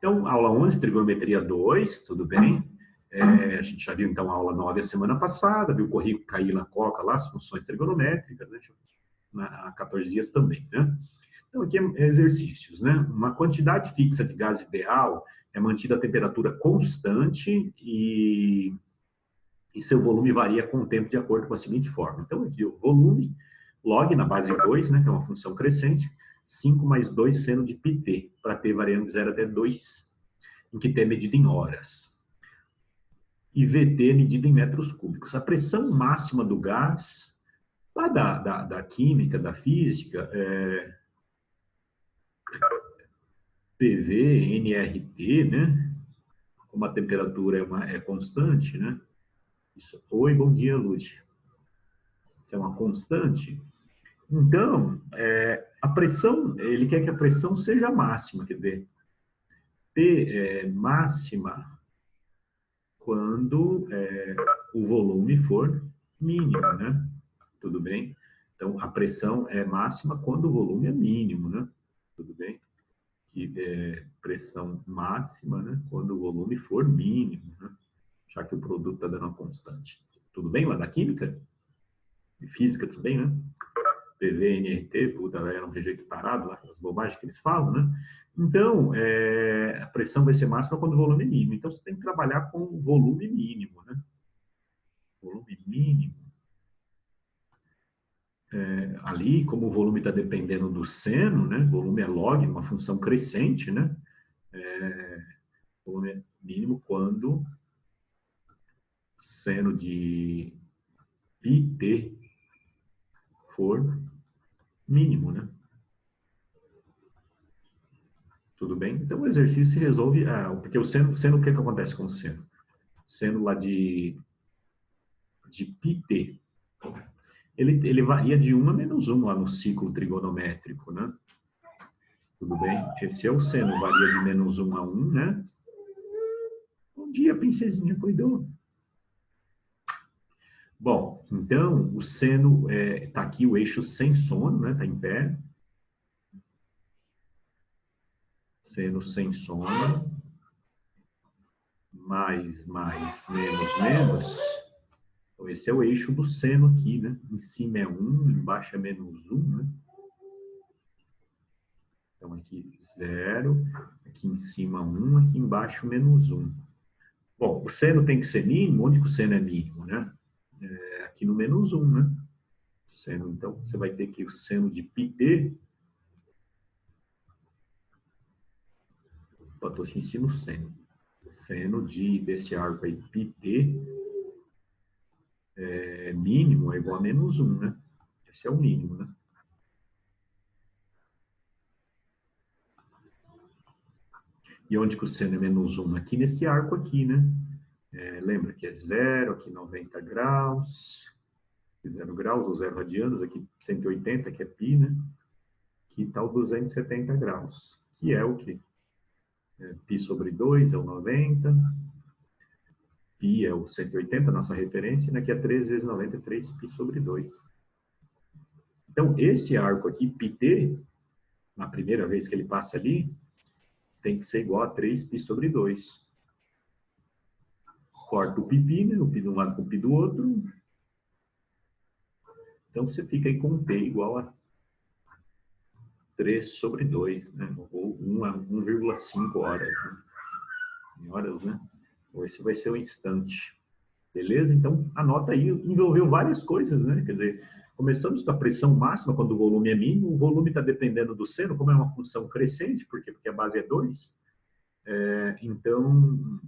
Então, aula 11, trigonometria 2, tudo bem? A gente já viu, então, a aula 9 a semana passada, viu o Corrico cair na coca lá, as funções trigonométricas, né? Há 14 dias também, né? Então, aqui é exercícios, né? Uma quantidade fixa de gás ideal é mantida a temperatura constante e seu volume varia com o tempo de acordo com a seguinte forma. Então, aqui o volume, log na base 2, né, que é uma função crescente, 5 mais 2 seno de πt, para t variando de 0 até 2, em que t é medida em horas. E Vt é medida em metros cúbicos. A pressão máxima do gás, lá da química, da física, PV, nRT, né? Como a temperatura é constante, né? Isso. Oi, bom dia, Lúcia. Isso é uma constante. Então, a pressão, ele quer que a pressão seja máxima, quer dizer, P é máxima quando o volume for mínimo, né? Tudo bem? Então, a pressão é máxima quando o volume é mínimo, né? Tudo bem? Que é pressão máxima, né? Quando o volume for mínimo, né? Já que o produto está dando uma constante. Tudo bem lá da química? De física, tudo bem, né? PV, NRT, puta, era um rejeito tarado lá, as bobagens que eles falam, né? Então, a pressão vai ser máxima quando o volume é mínimo. Então, você tem que trabalhar com o volume mínimo, né? Volume mínimo. Ali, como o volume está dependendo do seno, né? Volume é log, uma função crescente, né? Volume é mínimo quando seno de πt for mínimo, né? Tudo bem? Então, o exercício se resolve... porque o seno, o que acontece com o seno? Seno lá de πt. Ele varia de 1 a menos 1 lá no ciclo trigonométrico, né? Tudo bem? Esse é o seno, varia de menos 1 a 1, né? Bom dia, princesinha, cuidou. Bom, então, o seno está aqui o eixo sem sono, né? Está em pé. Seno sem sono. Mais, menos, menos. Então, esse é o eixo do seno aqui, né? Em cima é 1, embaixo é menos 1, né? Então, aqui 0, aqui em cima 1, aqui embaixo menos 1. Bom, o seno tem que ser mínimo. Onde que o seno é mínimo, né? Aqui no menos 1, né? Seno, então, você vai ter que o seno de πt... Opa, estou ensinando o seno. Seno desse arco aí, πt, mínimo é igual a menos 1, né? Esse é o mínimo, né? E onde que o seno é menos 1? Aqui nesse arco aqui, né? Lembra que é 0, aqui 90 graus, 0 graus, ou 0 radianos, aqui 180, que é π, né? Aqui está o 270 graus, que é o quê? Π sobre 2 é o 90, π é o 180, nossa referência, né? Que é 3 vezes 90, é 3π sobre 2. Então, esse arco aqui, πt, na primeira vez que ele passa ali, tem que ser igual a 3π sobre 2. Corta o π, né? O π de um lado com o π do outro. Então, você fica aí com t igual a 3 sobre 2, né? Ou 1 a 1,5 horas. Né? Em horas, né? Ou esse vai ser o instante. Beleza? Então, anota aí. Envolveu várias coisas, né? Quer dizer, começamos com a pressão máxima quando o volume é mínimo. O volume está dependendo do seno, como é uma função crescente, porque a base é 2. Então,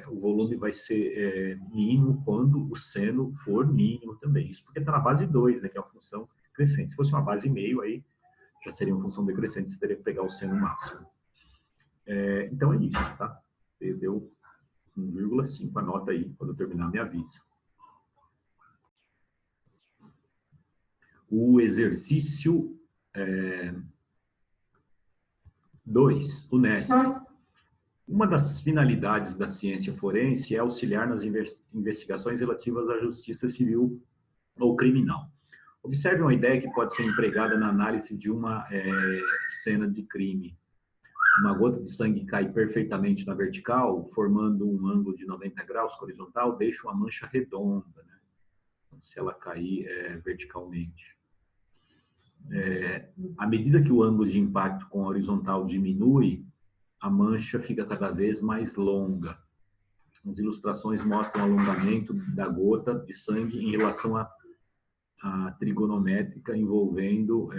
o volume vai ser mínimo quando o seno for mínimo também. Isso porque está na base 2, né? Que é uma função crescente. Se fosse uma base meio, aí já seria uma função decrescente, você teria que pegar o seno máximo. Então é isso, tá? Deu 1,5, anota aí, quando eu terminar me avisa. O exercício 2, o NESP. Uma das finalidades da ciência forense é auxiliar nas investigações relativas à justiça civil ou criminal. Observe uma ideia que pode ser empregada na análise de uma cena de crime. uma gota de sangue cai perfeitamente na vertical, formando um ângulo de 90 graus com a horizontal, deixa uma mancha redonda, né? Se ela cair verticalmente. À medida que o ângulo de impacto com a horizontal diminui, a mancha fica cada vez mais longa. As ilustrações mostram o alongamento da gota de sangue em relação à trigonométrica envolvendo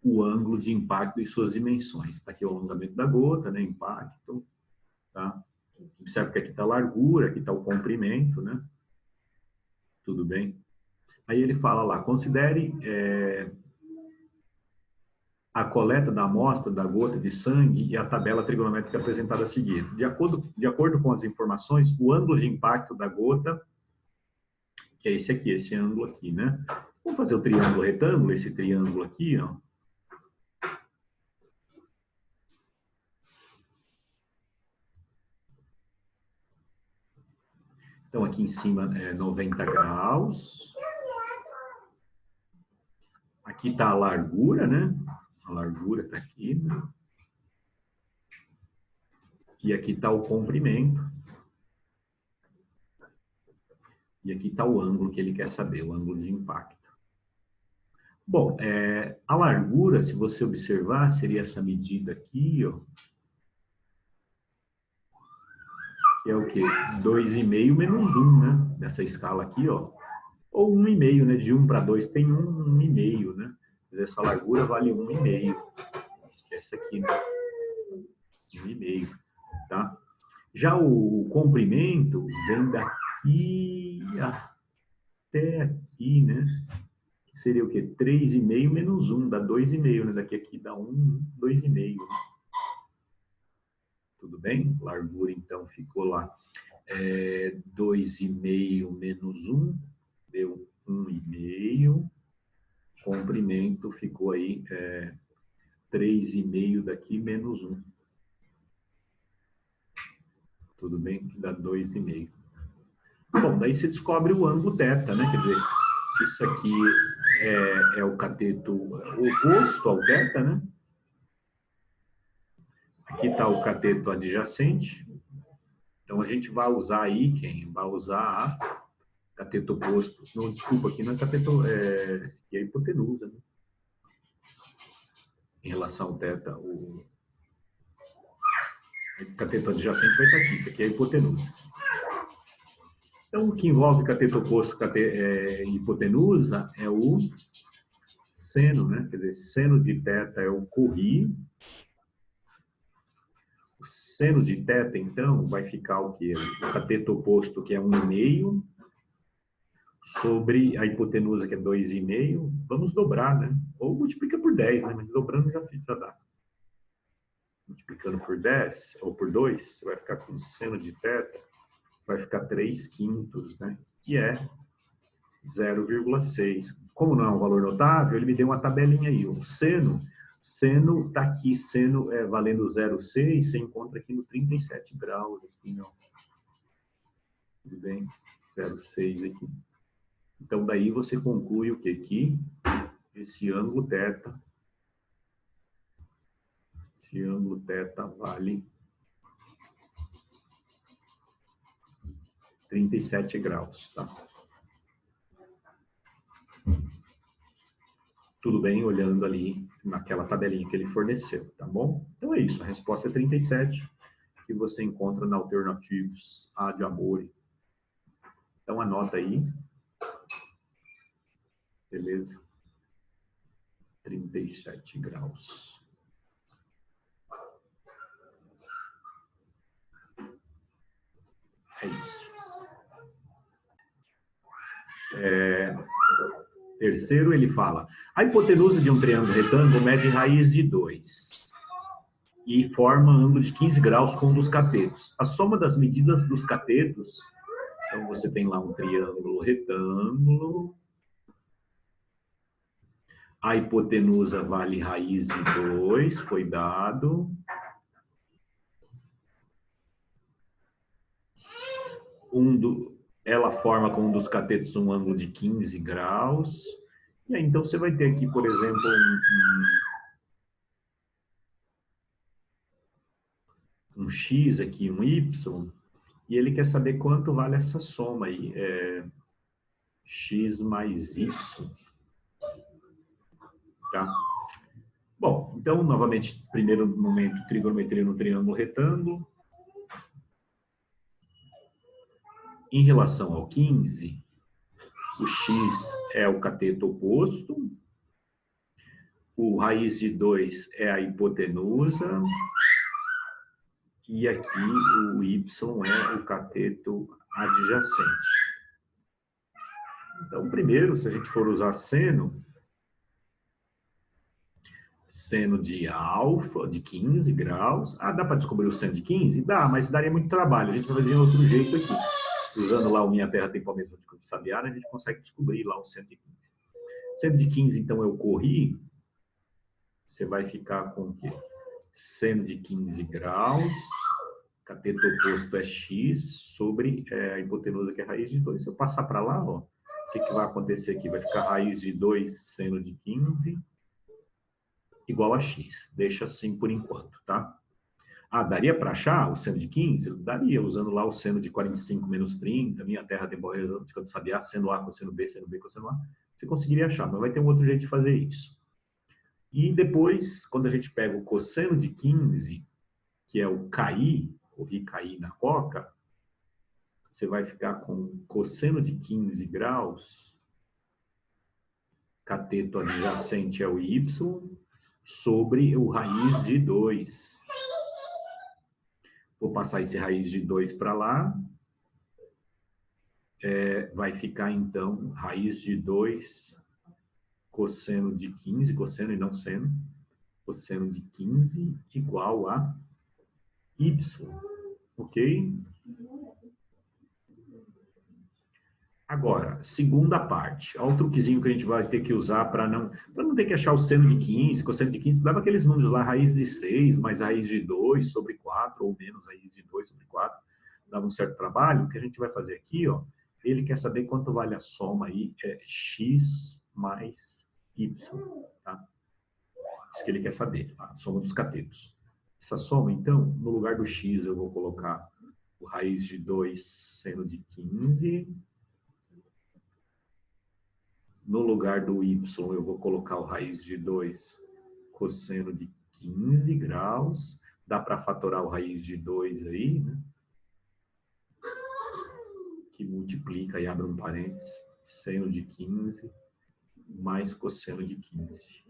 o ângulo de impacto e suas dimensões. Está aqui o alongamento da gota, né? Impacto. Tá? Observe que aqui está a largura, aqui está o comprimento, né? Tudo bem? Aí ele fala lá, considere a coleta da amostra da gota de sangue e a tabela trigonométrica apresentada a seguir. De acordo com as informações, o ângulo de impacto da gota, que é esse aqui, esse ângulo aqui, né? Vamos fazer o triângulo retângulo, esse triângulo aqui, ó. Então, aqui em cima é 90 graus. Aqui está a largura, né? A largura está aqui, né? E aqui está o comprimento. E aqui está o ângulo que ele quer saber, o ângulo de impacto. Bom, a largura, se você observar, seria essa medida aqui, ó. Que é o quê? 2,5 menos 1, né? Dessa escala aqui, ó. Ou 1,5, né? De 1 para 2 tem 1,5, né? Essa largura vale 1,5. Essa aqui, né? 1,5, tá? Já o comprimento vem daqui até aqui, né? Seria o quê? 3,5 menos 1, dá 2,5, né? Daqui aqui dá 1, 2,5. Tudo bem? Largura, então, ficou lá 2,5 menos 1, deu 1,5. Comprimento ficou aí 3,5 daqui menos 1. Tudo bem? Dá 2,5. Bom, daí você descobre o ângulo θ, né? Quer dizer, isso aqui é o cateto oposto ao θ, né? Aqui está o cateto adjacente. Então, a gente vai usar aí, quem vai usar a cateto oposto. Não, desculpa, aqui não é cateto, é a hipotenusa, né? Em relação ao θ, o cateto adjacente vai estar aqui. Isso aqui é a hipotenusa. Então, o que envolve cateto oposto e hipotenusa é o seno, né? Quer dizer, seno de θ é o corri. O seno de θ, então, vai ficar o quê? O cateto oposto, que é 1,5, sobre a hipotenusa, que é 2,5. Vamos dobrar, né? Ou multiplica por 10, né? Mas dobrando já dá. Multiplicando por 10, ou por 2, você vai ficar com o seno de θ, vai ficar 3/5, né? Que é 0,6. Como não é um valor notável, ele me deu uma tabelinha aí. O seno está aqui, seno valendo 0,6, você encontra aqui no 37 graus. Aqui, ó. Tudo bem? 0,6 aqui. Então, daí você conclui o quê? Que esse ângulo θ, vale 37 graus, tá? Tudo bem, olhando ali naquela tabelinha que ele forneceu, tá bom? Então é isso, a resposta é 37, que você encontra na alternativos A de Amore. Então anota aí. Beleza? 37 graus. É isso. Terceiro, ele fala, a hipotenusa de um triângulo retângulo mede raiz de 2 e forma ângulo de 15 graus com um dos catetos. A soma das medidas dos catetos, então você tem lá um triângulo retângulo, a hipotenusa vale raiz de 2, foi dado. Ela forma com um dos catetos um ângulo de 15 graus. E aí, então, você vai ter aqui, por exemplo, um x aqui, um y, e ele quer saber quanto vale essa soma aí, x mais y, tá? Bom, então, novamente, primeiro momento, trigonometria no triângulo retângulo. Em relação ao 15, o x é o cateto oposto, o raiz de 2 é a hipotenusa, e aqui o y é o cateto adjacente. Então, primeiro, se a gente for usar seno de alfa, de 15 graus. Ah, dá para descobrir o seno de 15? Dá, mas daria muito trabalho. A gente vai fazer de outro jeito aqui. Usando lá o Minha Terra Tem Palmeiras de Sabiá, a gente consegue descobrir lá o seno de 15. Seno de 15, então, eu corri. Você vai ficar com o quê? Seno de 15 graus, cateto oposto é x, sobre a hipotenusa, que é raiz de 2. Se eu passar para lá, ó, o que vai acontecer aqui? Vai ficar raiz de 2 seno de 15 igual a x. Deixa assim por enquanto, tá? Ah, daria para achar o seno de 15? Daria, usando lá o seno de 45 menos 30, Minha Terra Tem Palmeiras de Sabiá, seno A, cosseno B, seno B, cosseno A. Você conseguiria achar, mas vai ter um outro jeito de fazer isso. E depois, quando a gente pega o cosseno de 15, que é o cair, corri cair na coca, você vai ficar com cosseno de 15 graus, cateto adjacente é o y, sobre o raiz de 2. Vou passar esse raiz de 2 para lá. Vai ficar, então, raiz de 2 cosseno de 15, cosseno e não seno, cosseno de 15 igual a y. Ok? Agora, segunda parte. Olha o truquezinho que a gente vai ter que usar para não ter que achar o seno de 15, cosseno de 15. Dava aqueles números lá, raiz de 6 mais raiz de 2 sobre 4, ou menos raiz de 2 sobre 4. Dava um certo trabalho. O que a gente vai fazer aqui, ó, ele quer saber quanto vale a soma aí, x mais y, tá? Isso que ele quer saber, a soma dos catetos. Essa soma, então, no lugar do x eu vou colocar o raiz de 2 seno de 15. No lugar do y, eu vou colocar o raiz de 2 cosseno de 15 graus. Dá para fatorar o raiz de 2 aí, né? Que multiplica e abre um parênteses. Seno de 15 mais cosseno de 15.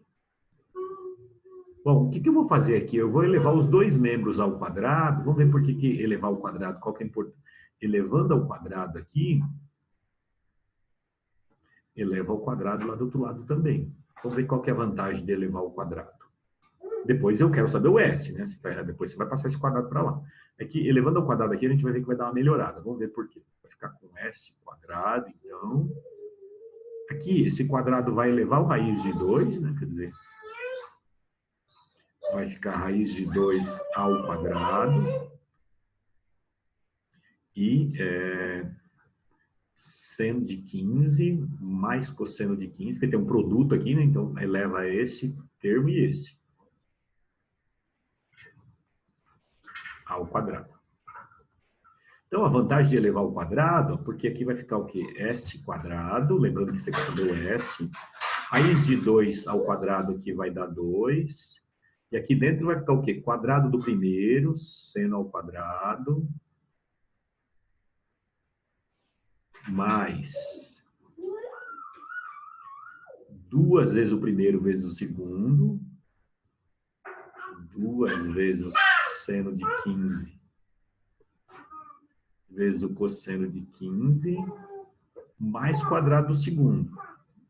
Bom, o que eu vou fazer aqui? Eu vou elevar os dois membros ao quadrado. Vamos ver por que elevar ao quadrado. Qual que é importante? Elevando ao quadrado aqui, eleva ao quadrado lá do outro lado também. Vamos ver qual que é a vantagem de elevar ao quadrado. Depois eu quero saber o S, né? Depois você vai passar esse quadrado para lá. Aqui, elevando ao quadrado aqui, a gente vai ver que vai dar uma melhorada. Vamos ver por quê. Vai ficar com S quadrado, então. Aqui, esse quadrado vai elevar o raiz de 2, né? Quer dizer, vai ficar raiz de 2 ao quadrado. E seno de 15 mais cosseno de 15, porque tem um produto aqui, né? Então, eleva esse termo e esse ao quadrado. Então, a vantagem de elevar ao quadrado, porque aqui vai ficar o quê? S quadrado, lembrando que você quer saber o S. Raiz de 2 ao quadrado aqui vai dar 2. E aqui dentro vai ficar o quê? Quadrado do primeiro, seno ao quadrado, mais 2 vezes o primeiro vezes o segundo, 2 vezes o seno de 15 vezes o cosseno de 15, mais quadrado do segundo,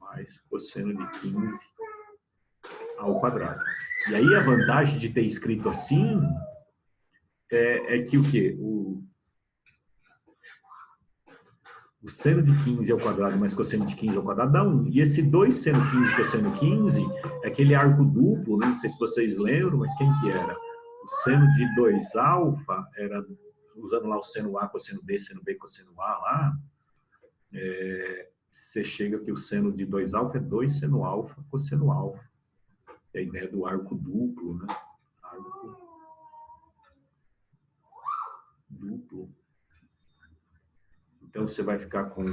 mais cosseno de 15 ao quadrado. E aí a vantagem de ter escrito assim é que o quê? O seno de 15 ao quadrado mais cosseno de 15 ao quadrado dá 1. E esse 2 seno 15 cosseno 15 é aquele arco duplo, né? Não sei se vocês lembram, mas quem que era? O seno de 2 alfa era, usando lá o seno A, cosseno B, cosseno A lá, você chega que o seno de 2 alfa é 2 seno alfa, cosseno alfa. É a ideia do arco duplo, né? Arco múltiplo. Então, você vai ficar com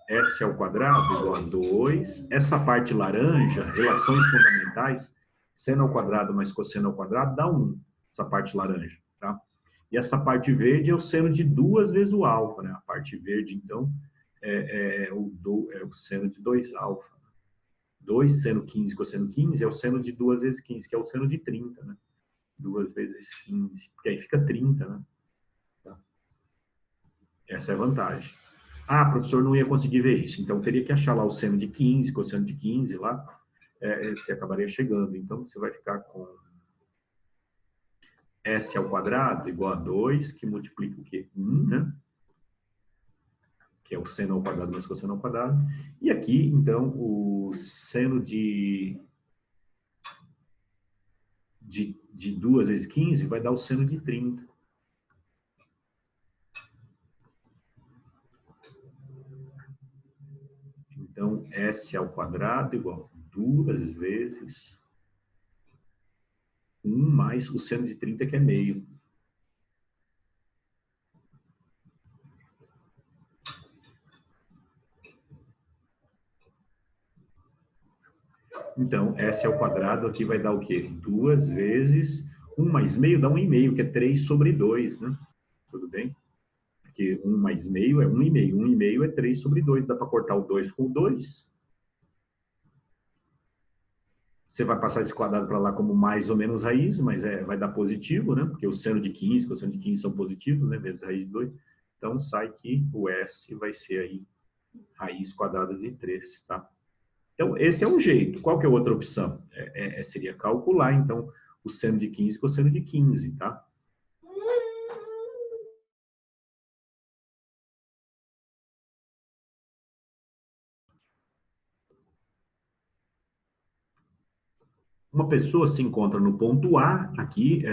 S ao quadrado igual a 2. Essa parte laranja, relações fundamentais, seno ao quadrado mais cosseno ao quadrado dá 1. Essa parte laranja, tá? E essa parte verde é o seno de 2 vezes o alfa, né? A parte verde, então, é o seno de 2 alfa. 2 seno 15 cosseno 15 é o seno de 2 vezes 15, que é o seno de 30, né? 2 vezes 15, porque aí fica 30, né? Tá. Essa é a vantagem. Ah, professor, não ia conseguir ver isso. Então, teria que achar lá o seno de 15, cosseno de 15 lá. Você acabaria chegando. Então, você vai ficar com S ao quadrado igual a 2, que multiplica o quê? 1, né? Que é o seno ao quadrado mais cosseno ao quadrado. E aqui, então, o seno de 2 vezes 15 vai dar o seno de 30. Então, S ao quadrado igual a 2 vezes 1 mais o seno de 30, que é meio. Então, S ao quadrado aqui vai dar o quê? 2 vezes 1 mais meio dá 1,5, que é 3 sobre 2, né? Tudo bem? Porque 1 mais meio é 1,5. 1,5 é 3 sobre 2. Dá para cortar o 2 com o 2. Você vai passar esse quadrado para lá como mais ou menos raiz, mas vai dar positivo, né? Porque o seno de 15 e o seno de 15 são positivos, né? Vezes raiz de 2. Então, sai que o S vai ser aí raiz quadrada de 3, tá? Então, esse é um jeito. Qual que é a outra opção? Seria calcular, então, o seno de 15 com o seno de 15, tá? Uma pessoa se encontra no ponto A, aqui,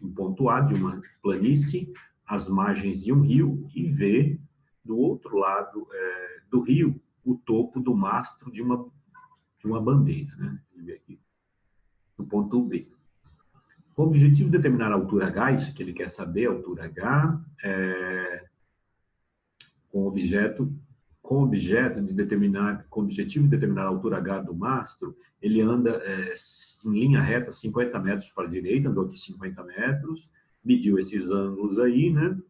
um ponto A de uma planície, às margens de um rio, e vê do outro lado do rio o topo do mastro de uma bandeira, né? Aqui, no ponto B. Com o objetivo de determinar a altura H, isso que ele quer saber, a altura H, com o objetivo de determinar a altura H do mastro, ele anda em linha reta 50 metros para a direita, andou aqui 50 metros, mediu esses ângulos aí, né?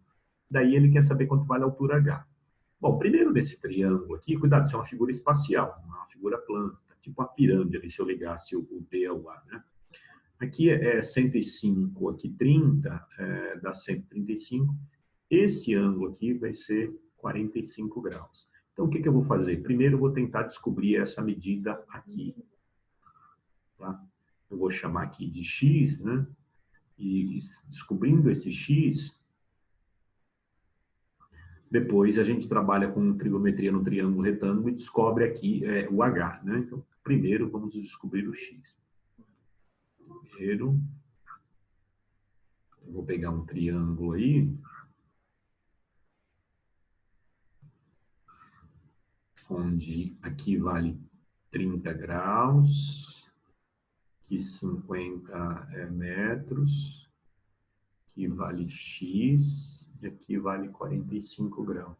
Daí ele quer saber quanto vale a altura H. Bom, primeiro nesse triângulo aqui, cuidado, isso é uma figura espacial, uma figura plana, tipo uma pirâmide ali, se eu ligasse o B ao A, né? Aqui é 105, aqui 30, dá 135. Esse ângulo aqui vai ser 45 graus. Então, o que eu vou fazer? Primeiro, eu vou tentar descobrir essa medida aqui. Tá? Eu vou chamar aqui de x, né? E descobrindo esse x, depois a gente trabalha com trigonometria no triângulo retângulo e descobre aqui o h, né? Então, primeiro, vamos descobrir o x. Primeiro, eu vou pegar um triângulo aí, onde aqui vale 30 graus, aqui 50 metros, aqui vale x, e aqui vale 45 graus.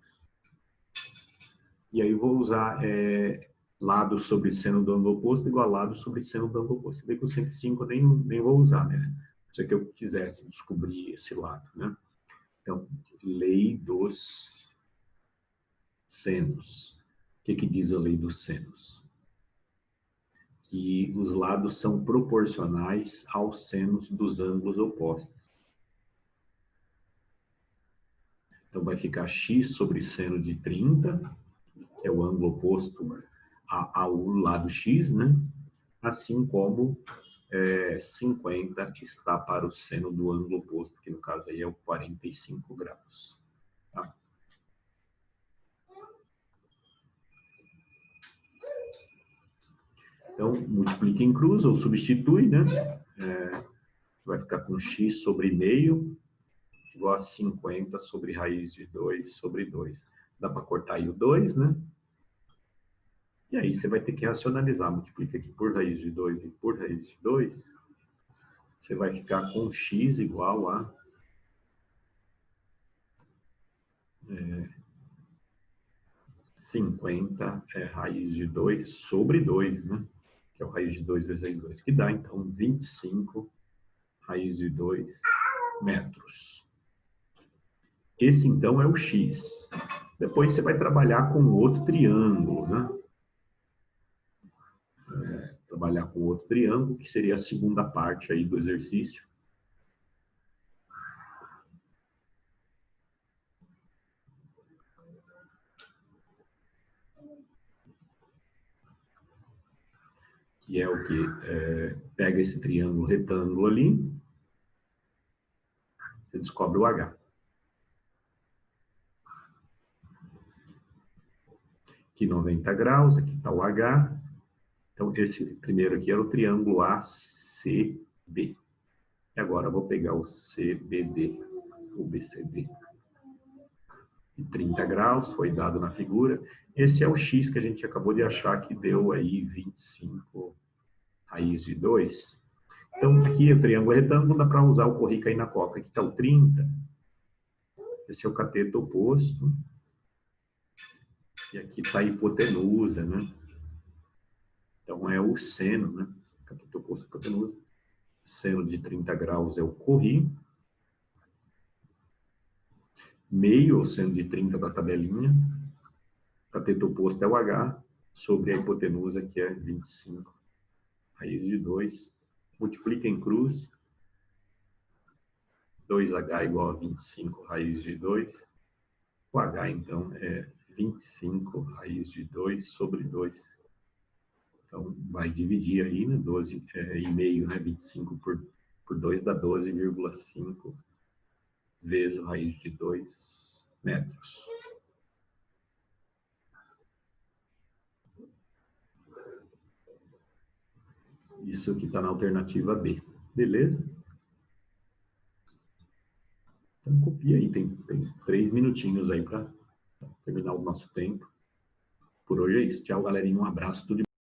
E aí eu vou usar lado sobre seno do ângulo oposto igual a lado sobre seno do ângulo oposto. Você vê que o 105 eu nem vou usar, né? Se é que eu quisesse descobrir esse lado, né? Então, lei dos senos. O que diz a lei dos senos? Que os lados são proporcionais aos senos dos ângulos opostos. Então, vai ficar x sobre seno de 30, que é o ângulo oposto ao lado x, né? Assim como 50 está para o seno do ângulo oposto, que no caso aí é o 45 graus. Tá? Então, multiplica em cruz ou substitui, né? Vai ficar com x sobre meio igual a 50 sobre raiz de 2 sobre 2. Dá para cortar aí o 2, né? E aí você vai ter que racionalizar. Multiplica aqui por raiz de 2 e por raiz de 2. Você vai ficar com x igual a 50 é raiz de 2 sobre 2, né? Que é o raiz de 2 vezes 2, que dá, então, 25 raiz de 2 metros. Esse, então, é o X. Depois você vai trabalhar com outro triângulo, né? Trabalhar com outro triângulo, que seria a segunda parte aí do exercício. Que é o que? Pega esse triângulo retângulo ali, você descobre o H. Aqui 90 graus, aqui está o H. Então, esse primeiro aqui era o triângulo ACB. E agora eu vou pegar o CBD, o BCD. De 30 graus, foi dado na figura. Esse é o X que a gente acabou de achar que deu aí 25 raiz de 2. Então, aqui o triângulo retângulo, dá para usar o corrica aí na coca. Aqui está o 30. Esse é o cateto oposto. E aqui está a hipotenusa, né? Então, é o seno, né? Cateto oposto, hipotenusa. Seno de 30 graus é o corri. Meio, ou seno de 30 da tabelinha. Cateto oposto é o H, sobre a hipotenusa, que é 25 raiz de 2. Multiplica em cruz. 2H igual a 25 raiz de 2. O H, então, é 25 raiz de 2 sobre 2. Então, vai dividir aí, né? 12 e meio, né? 25 por 2 dá 12,5 vezes raiz de 2 metros. Isso aqui está na alternativa B. Beleza? Então, copia aí. Tem 3 minutinhos aí para terminar o nosso tempo. Por hoje é isso. Tchau, galerinha. Um abraço. Tudo